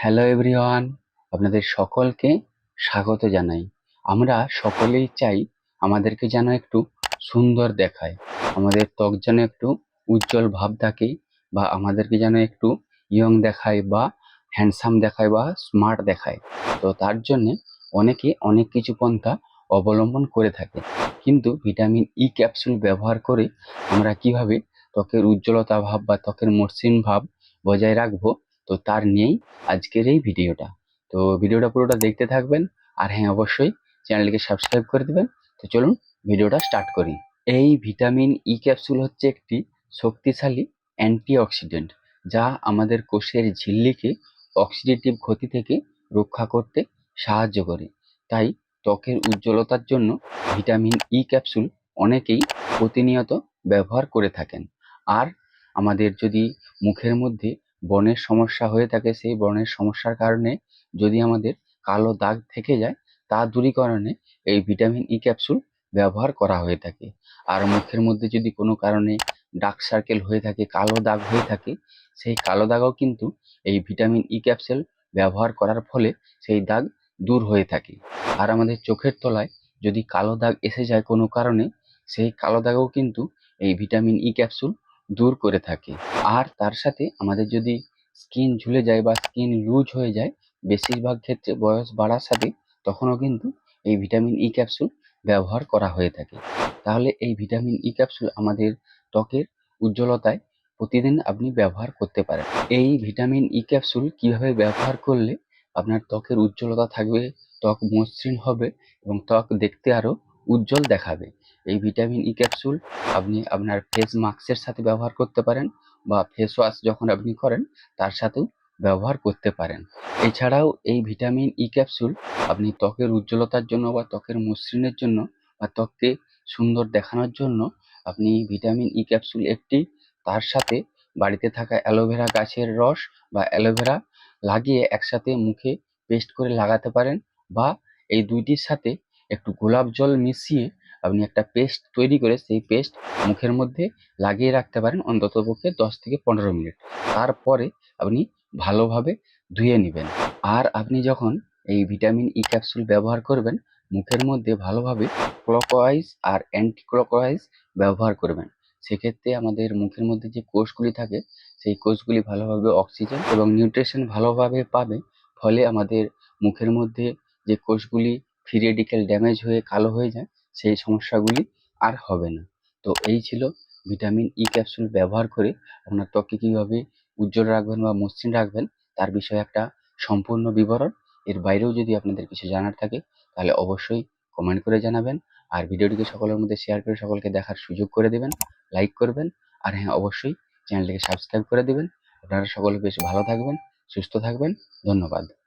Hello everyone, আপনাদের সকলকে স্বাগত জানাই। আমরা সকলেই চাই আমাদেরকে যেন একটু সুন্দর দেখায়, আমাদের ত্বক যেন একটু উজ্জ্বল ভাব থাকে, বা আমাদেরকে যেন একটু ইয়ং দেখায়, বা হ্যান্ডসাম দেখায়, বা স্মার্ট দেখায়। তো তার জন্যে অনেকে অনেক কিছু পন্থা অবলম্বন করে থাকে। কিন্তু ভিটামিন ই ক্যাপসুল ব্যবহার করে আমরা কিভাবে ত্বকের উজ্জ্বলতা ভাব বা ত্বকের মসৃণ ভাব বজায় রাখবো, তো তার নিয়েই আজকের এই ভিডিওটা। তো ভিডিওটা পুরোটা দেখতে থাকবেন। আর হ্যাঁ, অবশ্যই চ্যানেলটিকে সাবস্ক্রাইব করে দিবেন। তো চলুন ভিডিওটা স্টার্ট করি। এই ভিটামিন ই ক্যাপসুল হচ্ছে একটি শক্তিশালী অ্যান্টিঅক্সিডেন্ট, যা আমাদের কোষের ঝিল্লিকে অক্সিডেটিভ ক্ষতি থেকে রক্ষা করতে সাহায্য করে। তাই ত্বকের উজ্জ্বলতার জন্য ভিটামিন ই ক্যাপসুল অনেকেই প্রতিনিয়ত ব্যবহার করে থাকেন। আর আমাদের যদি মুখের মধ্যে ব্রণের সমস্যা হয়ে থাকে, সেই ব্রণের সমস্যার কারণে যদি আমাদের কালো দাগ থেকে যায়, তা দূরীকরণে এই ভিটামিন ই ক্যাপসুল ব্যবহার করা হয়ে থাকে। আর মুখের মধ্যে যদি কোনো কারণে ডার্ক সার্কেল হয়ে থাকে, কালো দাগ হয়ে থাকে, সেই কালো দাগও কিন্তু এই ভিটামিন ই ক্যাপসুল ব্যবহার করার ফলে সেই দাগ দূর হয়ে থাকে। আর আমাদের চোখের তলায় যদি কালো দাগ এসে যায় কোনো কারণে, সেই কালো দাগও কিন্তু এই ভিটামিন ই ক্যাপসুল দূর করে থাকে। আর তার সাথে আমাদের যদি স্কিন ঝুলে যায় বা স্কিন লুজ হয়ে যায়, বেশিরভাগ ক্ষেত্রে বয়স বাড়ার সাথে, তখনও কিন্তু এই ভিটামিন ই ক্যাপসুল ব্যবহার করা হয়ে থাকে। তাহলে এই ভিটামিন ই ক্যাপসুল আমাদের ত্বকের উজ্জ্বলতায় প্রতিদিন আপনি ব্যবহার করতে পারেন। এই ভিটামিন ই ক্যাপসুল কিভাবে ব্যবহার করলে আপনার ত্বকের উজ্জ্বলতা থাকবে, ত্বক মসৃণ হবে এবং ত্বক দেখতে আরো উজ্জ্বল দেখাবে। এই ভিটামিন ই ক্যাপসুল আপনি আপনার ফেস মাস্কের সাথে ব্যবহার করতে পারেন, বা ফেস ওয়াশ যখন আপনি করেন তার সাথেও ব্যবহার করতে পারেন। এছাড়াও এই ভিটামিন ই ক্যাপসুল আপনি ত্বকের উজ্জ্বলতার জন্য, বা ত্বকের মসৃণের জন্য, বা ত্বককে সুন্দর দেখানোর জন্য আপনি ভিটামিন ই ক্যাপসুল একটি, তার সাথে বাড়িতে থাকা অ্যালোভেরা গাছের রস বা অ্যালোভেরা লাগিয়ে একসাথে মুখে পেস্ট করে লাগাতে পারেন, বা এই দুইটির সাথে একটু গোলাপ জল মিশিয়ে আপনি একটা পেস্ট তৈরি করে সেই পেস্ট মুখের মধ্যে লাগিয়ে রাখতে পারেন অন্ততপক্ষে 10 থেকে 15 মিনিট। তারপরে আপনি ভালোভাবে ধুয়ে নেবেন। আর আপনি যখন এই ভিটামিন ই ক্যাপসুল ব্যবহার করবেন, মুখের মধ্যে ভালোভাবে ক্লকওয়াইজ আর অ্যান্টি ক্লকওয়াইজ ব্যবহার করবেন। সেক্ষেত্রে আমাদের মুখের মধ্যে যে কোষগুলি থাকে, সেই কোষগুলি ভালোভাবে অক্সিজেন এবং নিউট্রিশন ভালোভাবে পাবে। ফলে আমাদের মুখের মধ্যে যে কোষগুলি ফ্রি রেডিক্যাল ড্যামেজ হয়ে কালো হয়ে যায়, সেই সমস্যাগুলি আর হবে না। তো এই ছিল ভিটামিন ই ক্যাপসুল ব্যবহার করে আপনার ত্বককে কীভাবে উজ্জ্বল রাখবেন বা মসৃণ রাখবেন, তার বিষয়ে একটা সম্পূর্ণ বিবরণ। এর বাইরেও যদি আপনাদের কিছু জানার থাকে, তাহলে অবশ্যই কমেন্ট করে জানাবেন। আর ভিডিওটিকে সকলের মধ্যে শেয়ার করে সকলকে দেখার সুযোগ করে দেবেন, লাইক করবেন। আর হ্যাঁ, অবশ্যই চ্যানেলটিকে সাবস্ক্রাইব করে দেবেন। আপনারা সকলে বেশ ভালো থাকবেন, সুস্থ থাকবেন। ধন্যবাদ।